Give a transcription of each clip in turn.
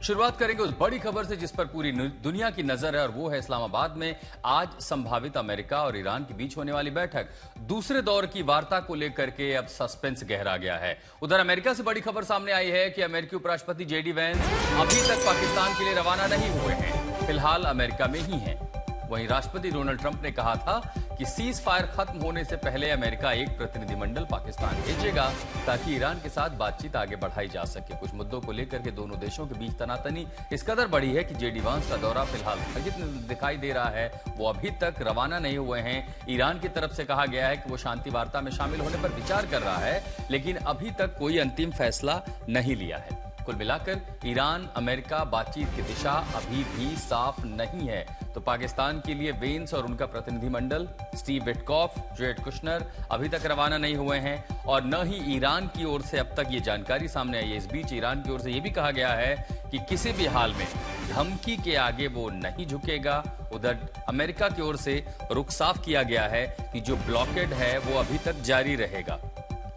शुरुआत करेंगे उस बड़ी खबर से जिस पर पूरी दुनिया की नजर है और वो है इस्लामाबाद में आज संभावित अमेरिका और ईरान के बीच होने वाली बैठक। दूसरे दौर की वार्ता को लेकर के अब सस्पेंस गहरा गया है। उधर अमेरिका से बड़ी खबर सामने आई है कि अमेरिकी उपराष्ट्रपति जेडी वैंस अभी तक पाकिस्तान के लिए रवाना नहीं हुए हैं, फिलहाल अमेरिका में ही हैं। वहीं राष्ट्रपति डोनाल्ड ट्रंप ने कहा था कि सीज फायर खत्म होने से पहले अमेरिका एक प्रतिनिधिमंडल पाकिस्तान भेजेगा ताकि ईरान के साथ बातचीत आगे बढ़ाई जा सके। कुछ मुद्दों को लेकर के दोनों देशों के बीच तनातनी इस कदर बढ़ी है कि जेडी वांस का दौरा फिलहाल स्थगित दिखाई दे रहा है। वो अभी तक रवाना नहीं हुए हैं। ईरान की तरफ से कहा गया है कि वो शांति वार्ता में शामिल होने पर विचार कर रहा है, लेकिन अभी तक कोई अंतिम फैसला नहीं लिया है। कुल मिलाकर ईरान अमेरिका बातचीत की दिशा अभी भी साफ नहीं है। तो पाकिस्तान के लिए वेंस और उनका प्रतिनिधिमंडल स्टीव विटकॉफ, जेरेड कुशनर अभी तक रवाना नहीं हुए हैं और न ही ईरान की ओर से अब तक ये जानकारी सामने आई है। इस बीच ईरान की ओर से ये भी कहा गया है कि किसी भी हाल में धमकी के आगे वो नहीं झुकेगा। उधर अमेरिका की ओर से रुख साफ किया गया है कि जो ब्लॉकेड है वो अभी तक जारी रहेगा।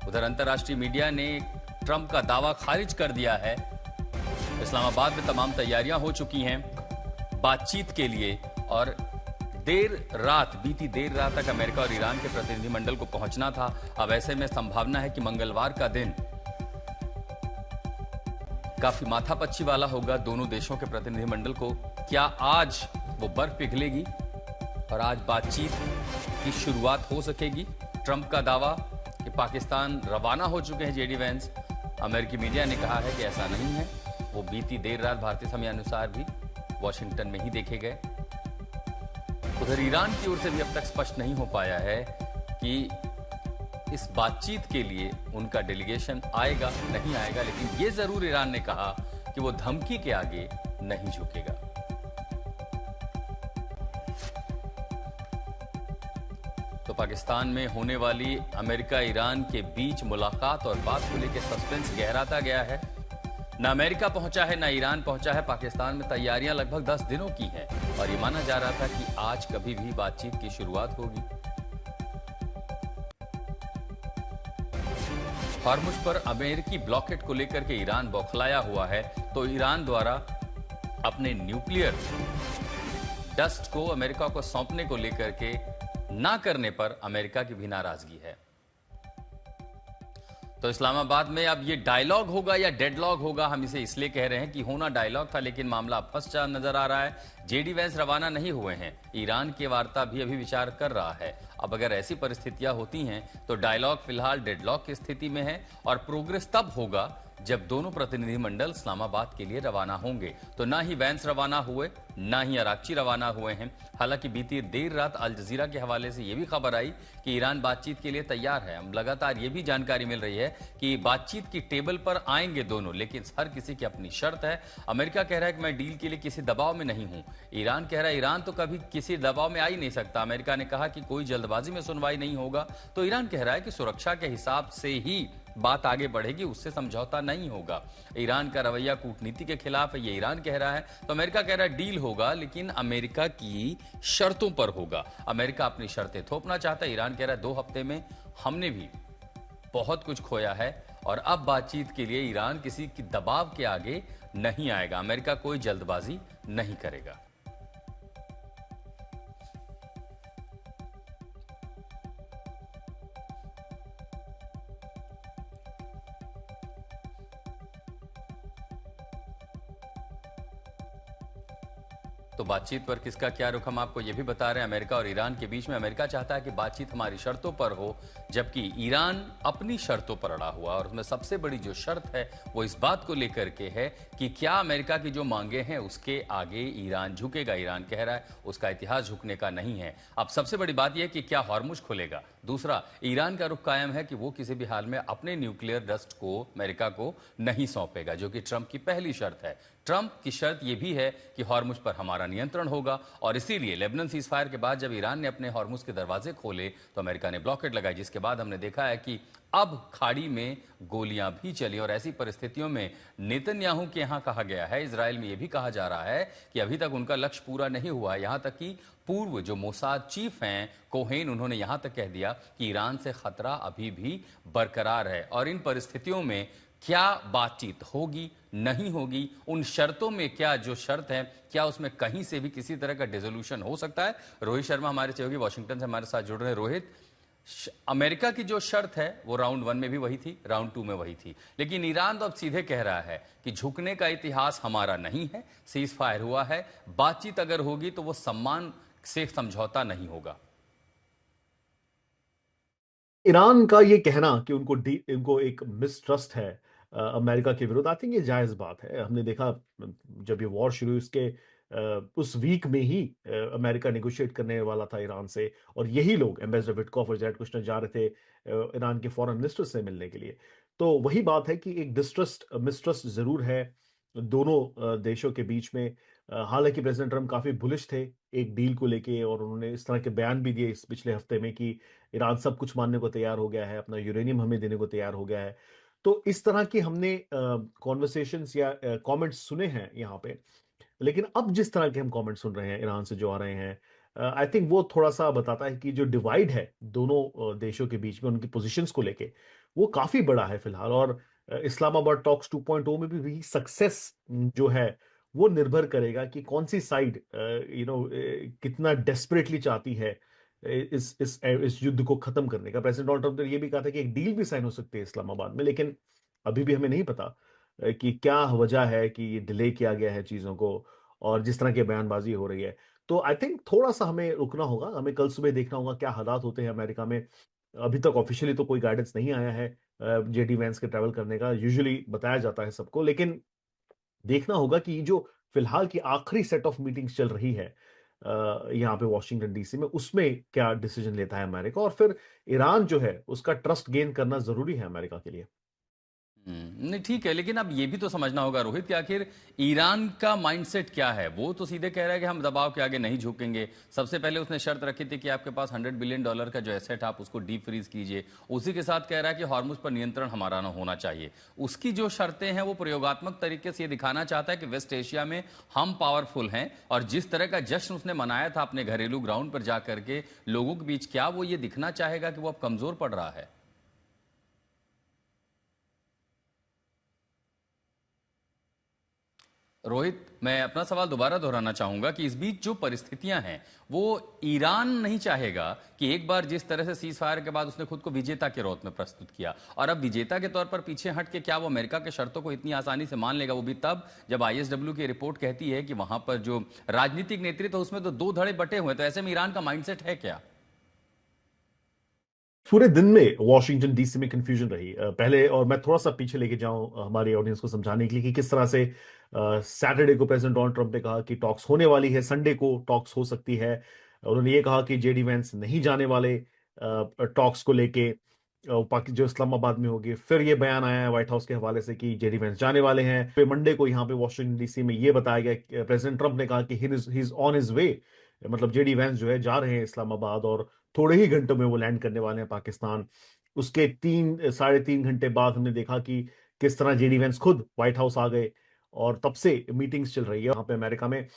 उधर अंतर्राष्ट्रीय मीडिया ने ट्रंप का दावा खारिज कर दिया है। इस्लामाबाद में तमाम तैयारियां हो चुकी हैं बातचीत के लिए और बीती देर रात तक अमेरिका और ईरान के प्रतिनिधिमंडल को पहुंचना था। अब ऐसे में संभावना है कि मंगलवार का दिन काफी माथापच्ची वाला होगा दोनों देशों के प्रतिनिधिमंडल को। क्या आज वो बर्फ पिघलेगी और आज बातचीत की शुरुआत हो सकेगी? ट्रंप का दावा कि पाकिस्तान रवाना हो चुके हैं जेडी वैंस, अमेरिकी मीडिया ने कहा है कि ऐसा नहीं है। वो बीती देर रात भारतीय समय अनुसार भी वॉशिंगटन में ही देखे गए। उधर ईरान की ओर से भी अब तक स्पष्ट नहीं हो पाया है कि इस बातचीत के लिए उनका डेलीगेशन आएगा नहीं आएगा, लेकिन ये जरूर ईरान ने कहा कि वो धमकी के आगे नहीं झुकेगा। तो पाकिस्तान में होने वाली अमेरिका ईरान के बीच मुलाकात और बात को लेकर सस्पेंस गहराता गया है। न अमेरिका पहुंचा है, न ईरान पहुंचा है। पाकिस्तान में तैयारियां लगभग 10 दिनों की हैं और ये माना जा रहा था कि आज कभी भी बातचीत की शुरुआत होगी। हॉर्मुज पर अमेरिकी ब्लॉकेट को लेकर के ईरान बौखलाया हुआ है। तो ईरान द्वारा अपने न्यूक्लियर डस्ट को अमेरिका को सौंपने को लेकर के ना करने पर अमेरिका की भी नाराजगी है। तो इस्लामाबाद में अब ये डायलॉग होगा या डेडलॉग होगा, हम इसे इसलिए कह रहे हैं कि होना डायलॉग था, लेकिन मामला फंस नजर आ रहा है। जेडी वैंस रवाना नहीं हुए हैं, ईरान की वार्ता भी अभी विचार कर रहा है। अब अगर ऐसी परिस्थितियां होती हैं तो डायलॉग फिलहाल डेडलॉक की स्थिति में है और प्रोग्रेस तब होगा जब दोनों प्रतिनिधिमंडल इस्लामाबाद के लिए रवाना होंगे। तो ना ही वैंस रवाना हुए, ना ही अराक्ची रवाना हुए हैं। हालांकि बीती देर रात अल जजीरा के हवाले से यह भी खबर आई कि ईरान बातचीत के लिए तैयार है। अब लगातार यह भी जानकारी मिल रही है कि बातचीत की टेबल पर आएंगे दोनों, लेकिन हर किसी की अपनी शर्त है। अमेरिका कह रहा है कि मैं डील के लिए किसी दबाव में नहीं हूं। ईरान कह रहा है ईरान तो कभी किसी दबाव में आ ही नहीं सकता। अमेरिका ने कहा कि कोई जल्दबाजी में सुनवाई नहीं होगा। तो ईरान कह रहा है कि सुरक्षा के हिसाब से ही बात आगे बढ़ेगी, उससे समझौता नहीं होगा। ईरान का रवैया कूटनीति के खिलाफ है, ये ईरान कह रहा है। तो अमेरिका कह रहा है डील होगा, लेकिन अमेरिका की शर्तों पर होगा। अमेरिका अपनी शर्तें थोपना चाहता है। ईरान कह रहा है 2 हफ्ते में हमने भी बहुत कुछ खोया है और अब बातचीत के लिए ईरान किसी की दबाव के आगे नहीं आएगा। अमेरिका कोई जल्दबाजी नहीं करेगा। तो बातचीत पर किसका क्या रुख, हम आपको यह भी बता रहे हैं। अमेरिका और ईरान के बीच में अमेरिका चाहता है कि बातचीत हमारी शर्तों पर हो, जबकि ईरान अपनी शर्तों पर अड़ा हुआ। और उसमें सबसे बड़ी जो शर्त है वो इस बात को लेकर के है कि क्या अमेरिका की जो मांगे हैं उसके आगे ईरान झुकेगा। ईरान कह रहा है उसका इतिहास झुकने का नहीं है। अब सबसे बड़ी बात यह है कि क्या हॉर्मुज खुलेगा। दूसरा, ईरान का रुख कायम है कि वो किसी भी हाल में अपने न्यूक्लियर डस्ट को अमेरिका को नहीं सौंपेगा, जो कि ट्रंप की पहली शर्त है। ट्रंप की शर्त यह भी है कि हॉर्मुज पर हमारा नियंत्रण होगा और इसीलिए लेबनान सीज फायर के बाद जब ईरान ने अपने हॉर्मुज के दरवाजे खोले तो अमेरिका ने ब्लॉकेड लगाई, जिसके बाद हमने देखा है कि अब खाड़ी में गोलियां भी चली। और ऐसी परिस्थितियों में नेतन्याहू के यहां कहा गया है, इजराइल में यह भी कहा जा रहा है कि अभी तक उनका लक्ष्य पूरा नहीं हुआ है। यहां तक कि पूर्व जो मोसाद चीफ हैं कोहेन, उन्होंने यहां तक कह दिया कि ईरान से खतरा अभी भी बरकरार है और इन परिस्थितियों में क्या बातचीत होगी, नहीं होगी, उन शर्तों में क्या जो शर्त है, क्या उसमें कहीं से भी किसी तरह का डिसोल्यूशन हो सकता है? रोहित शर्मा हमारे सहयोगी वॉशिंगटन से हमारे साथ जुड़ रहे हैं। रोहित, अमेरिका की जो शर्त है वो राउंड 1 में भी वही थी, राउंड 2 में वही थी, लेकिन ईरान तो अब सीधे कह रहा है कि झुकने का इतिहास हमारा नहीं है, सीज फायर हुआ है, बातचीत अगर होगी तो वो सम्मान से समझौता नहीं होगा। ईरान का ये कहना कि इनको एक मिसट्रस्ट है अमेरिका के विरुद्ध, आई थिंक ये जायज बात है। हमने देखा जब ये वॉर शुरू हुई उसके उस वीक में ही अमेरिका नेगोशिएट करने वाला था ईरान से, और यही लोग एम्बेसडर विटकॉफ और जैरेड कुश्नर जा रहे थे ईरान के फॉरेन मिनिस्टर से मिलने के लिए। तो वही बात है कि एक डिस्ट्रस्ट मिसट्रस्ट जरूर है दोनों देशों के बीच में। हालांकि प्रेसिडेंट ट्रम्प काफी बुलिश थे एक डील को लेके, और उन्होंने इस तरह के बयान भी दिए इस पिछले हफ्ते में कि ईरान सब कुछ मानने को तैयार हो गया है, अपना यूरेनियम हमें देने को तैयार हो गया है। तो इस तरह की हमने कॉन्वर्सेशंस या कमेंट्स सुने हैं यहाँ पे। लेकिन अब जिस तरह के हम कमेंट सुन रहे हैं ईरान से जो आ रहे हैं, आई थिंक वो थोड़ा सा बताता है कि जो डिवाइड है दोनों देशों के बीच में उनकी पोजीशंस को लेके, वो काफी बड़ा है फिलहाल। और इस्लामाबाद टॉक्स 2.0 में भी सक्सेस जो है वो निर्भर करेगा कि कौन सी साइड कितना डेस्परेटली चाहती है इस युद्ध को खत्म करने का। प्रेसिडेंट डोनाल्ड ट्रंप ने यह भी कहा था कि एक डील भी साइन हो सकती है इस्लामाबाद में, लेकिन अभी भी हमें नहीं पता कि क्या वजह है कि ये डिले किया गया है चीजों को, और जिस तरह की बयानबाजी हो रही है। तो आई थिंक थोड़ा सा हमें रुकना होगा, हमें कल सुबह देखना होगा क्या हालात होते हैं अमेरिका में। अभी तक ऑफिशियली तो कोई गाइडेंस नहीं आया है जेडी वैंस के ट्रैवल करने का, यूजुअली बताया जाता है सबको, लेकिन देखना होगा कि जो फिलहाल की आखिरी सेट ऑफ मीटिंग्स चल रही है यहाँ पे वॉशिंगटन डीसी में, उसमें क्या डिसीजन लेता है अमेरिका, और फिर ईरान जो है उसका ट्रस्ट गेन करना जरूरी है अमेरिका के लिए। नहीं ठीक है, लेकिन अब ये भी तो समझना होगा रोहित कि आखिर ईरान का माइंडसेट क्या है। वो तो सीधे कह रहा है कि हम दबाव के आगे नहीं झुकेंगे। सबसे पहले उसने शर्त रखी थी कि आपके पास $100 बिलियन का जो एसेट आप उसको डीप फ्रीज कीजिए। उसी के साथ कह रहा है कि हार्मुज पर नियंत्रण हमारा ना होना चाहिए। उसकी जो शर्तें हैं वो प्रयोगात्मक तरीके से ये दिखाना चाहता है कि वेस्ट एशिया में हम पावरफुल हैं, और जिस तरह का जश्न उसने मनाया था अपने घरेलू ग्राउंड पर जाकर के लोगों के बीच, क्या वो ये दिखना चाहेगा कि वो अब कमजोर पड़ रहा है? रोहित, मैं अपना सवाल दोबारा दोहराना चाहूंगा कि इस बीच जो परिस्थितियां हैं वो ईरान नहीं चाहेगा कि एक बार जिस तरह से सीज फायर के बाद उसने खुद को विजेता के रूप में प्रस्तुत किया, और अब विजेता के तौर पर पीछे हट के क्या वो अमेरिका के शर्तों को इतनी आसानी से मान लेगा? वो भी तब जब आईएसडब्ल्यू की रिपोर्ट कहती है कि वहां पर जो राजनीतिक नेतृत्व उसमें तो दो धड़े बटे हुए। तो ऐसे में ईरान का माइंडसेट है क्या? पूरे दिन में वॉशिंगटन डीसी में कंफ्यूजन रही पहले, और मैं थोड़ा सा पीछे लेके जाऊं हमारी ऑडियंस को समझाने के लिए कि किस तरह से सैटरडे को प्रेसिडेंट डोनाल्ड ट्रंप ने कहा कि टॉक्स होने वाली है, संडे को टॉक्स हो सकती है। उन्होंने ये कहा कि जेडी वैंस नहीं जाने वाले टॉक्स को लेके पाकि जो इस्लामाबाद में होगी। फिर ये बयान आया है व्हाइट हाउस के हवाले से कि जेडी वैंस जाने वाले हैं। फिर मंडे को यहाँ पे वॉशिंगटन डीसी में ये बताया गया, प्रेसिडेंट ट्रंप ने कहा कि he is on his way, मतलब जेडी वैंस जो है जा रहे हैं इस्लामाबाद, और थोड़े ही घंटों में वो लैंड करने वाले हैं पाकिस्तान। उसके 3 साढ़े 3 घंटे बाद हमने देखा कि किस तरह जेडी वैंस खुद व्हाइट हाउस आ गए, और तब से मीटिंग्स चल रही है वहां पे अमेरिका में।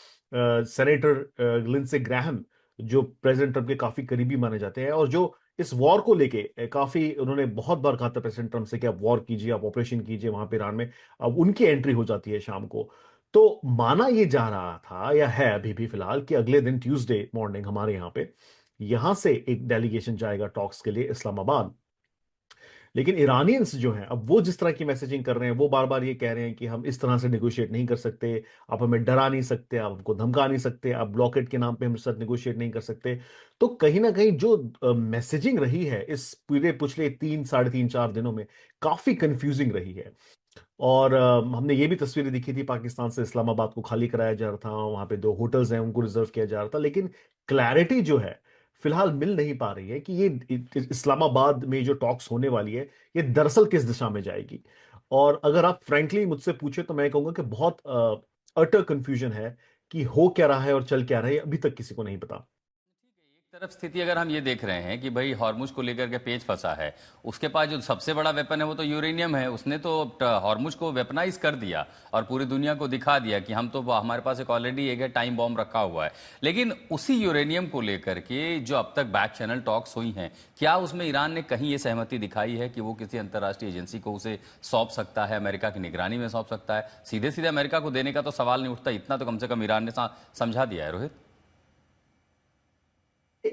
सेनेटर लिंडसे ग्राहम जो प्रेसिडेंट ट्रंप के काफी करीबी माने जाते हैं, और जो इस वॉर को लेके काफी उन्होंने बहुत बार कहा था प्रेसिडेंट ट्रंप से कि आप वॉर कीजिए, आप ऑपरेशन कीजिए वहां पे ईरान में। अब उनकी एंट्री हो जाती है शाम को। तो माना ये जा रहा था या है अभी भी फिलहाल कि अगले दिन ट्यूसडे मॉर्निंग हमारे यहाँ पे यहां से एक डेलीगेशन जाएगा टॉक्स के लिए इस्लामाबाद। लेकिन ईरानियंस जो हैं अब वो जिस तरह की मैसेजिंग कर रहे हैं, वो बार बार ये कह रहे हैं कि हम इस तरह से नेगोशिएट नहीं कर सकते, आप हमें डरा नहीं सकते, आप हमको धमका नहीं सकते, आप ब्लॉकेट के नाम पे हमारे साथ नेगोशिएट नहीं कर सकते। तो कहीं ना कहीं जो मैसेजिंग रही है इस पूरे पिछले 3 साढ़े 3 4 दिनों में, काफी कंफ्यूजिंग रही है। और हमने ये भी तस्वीरें दिखी थी, पाकिस्तान से इस्लामाबाद को खाली कराया जा रहा था, वहां पे 2 होटल्स हैं उनको रिजर्व किया जा रहा था, लेकिन क्लैरिटी जो है फिलहाल मिल नहीं पा रही है कि ये इस्लामाबाद में जो टॉक्स होने वाली है ये दरअसल किस दिशा में जाएगी। और अगर आप फ्रैंकली मुझसे पूछे तो मैं कहूंगा कि बहुत अटर कंफ्यूजन है कि हो क्या रहा है और चल क्या रहा है, अभी तक किसी को नहीं पता। तरफ स्थिति अगर हम ये देख रहे हैं कि भाई हॉर्मुज को लेकर के पेच फंसा है, उसके पास जो सबसे बड़ा वेपन है वो तो यूरेनियम है। उसने तो हॉर्मुज को वेपनाइज कर दिया और पूरी दुनिया को दिखा दिया कि हम तो, हमारे पास एक ऑलरेडी एक है टाइम बॉम्ब रखा हुआ है। लेकिन उसी यूरेनियम को लेकर के जो अब तक बैक चैनल टॉक्स हुई हैं, क्या उसमें ईरान ने कहीं ये सहमति दिखाई है कि वो किसी अंतर्राष्ट्रीय एजेंसी को उसे सौंप सकता है, अमेरिका की निगरानी में सौंप सकता है? सीधे सीधे अमेरिका को देने का तो सवाल नहीं उठता, इतना तो कम से कम ईरान ने समझा दिया है। रोहित,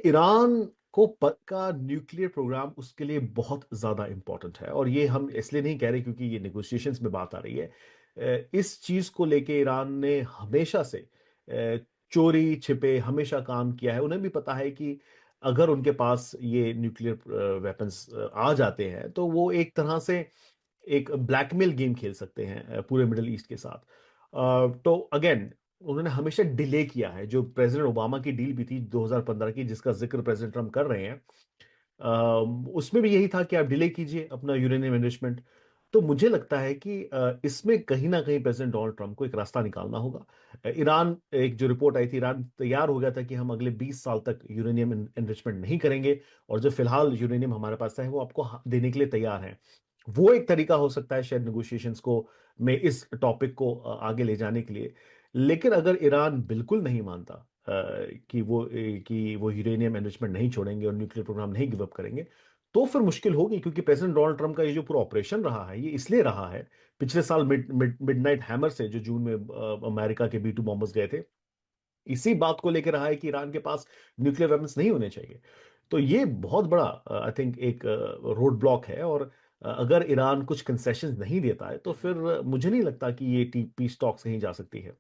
ईरान को का न्यूक्लियर प्रोग्राम उसके लिए बहुत ज्यादा इंपॉर्टेंट है, और ये हम इसलिए नहीं कह रहे क्योंकि ये नेगोशिएशंस में बात आ रही है। इस चीज को लेके ईरान ने हमेशा से चोरी छिपे हमेशा काम किया है। उन्हें भी पता है कि अगर उनके पास ये न्यूक्लियर वेपन्स आ जाते हैं तो वो एक तरह से एक ब्लैकमेल गेम खेल सकते हैं पूरे मिडिल ईस्ट के साथ। तो अगेन उन्होंने हमेशा डिले किया है। जो प्रेसिडेंट ओबामा की डील भी थी 2015 की, जिसका जिक्र प्रेसिडेंट ट्रम्प कर रहे हैं, उसमें भी यही था कि आप डिले कीजिए अपना यूरेनियम एनरिचमेंट। तो मुझे लगता है कि इसमें कहीं ना कहीं प्रेसिडेंट डोनाल्ड ट्रम्प को एक रास्ता निकालना होगा। ईरान, एक जो रिपोर्ट आई थी, ईरान तैयार हो गया था कि हम अगले 20 साल तक यूरेनियम एनरिचमेंट नहीं करेंगे, और जो फिलहाल यूरेनियम हमारे पास है वो आपको देने के लिए तैयार है। वो एक तरीका हो सकता है शायद नेगोशिएशंस को, में इस टॉपिक को आगे ले जाने के लिए। लेकिन अगर ईरान बिल्कुल नहीं मानता कि वो यूरेनियम एनरिचमेंट नहीं छोड़ेंगे और न्यूक्लियर प्रोग्राम नहीं गिव अप करेंगे, तो फिर मुश्किल होगी। क्योंकि प्रेसिडेंट डोनाल्ड ट्रम्प का ये जो पूरा ऑपरेशन रहा है, ये इसलिए रहा है, पिछले साल मिडनाइट हैमर से, जो जून में अमेरिका के B2 बॉम्बर्स गए थे, इसी बात को लेकर रहा है कि ईरान के पास न्यूक्लियर वेपन्स नहीं होने चाहिए। तो ये बहुत बड़ा आई थिंक एक रोड ब्लॉक है। और अगर ईरान कुछ कंसेशंस नहीं देता है तो फिर मुझे नहीं लगता कि ये पीस टॉक्स कहीं जा सकती है।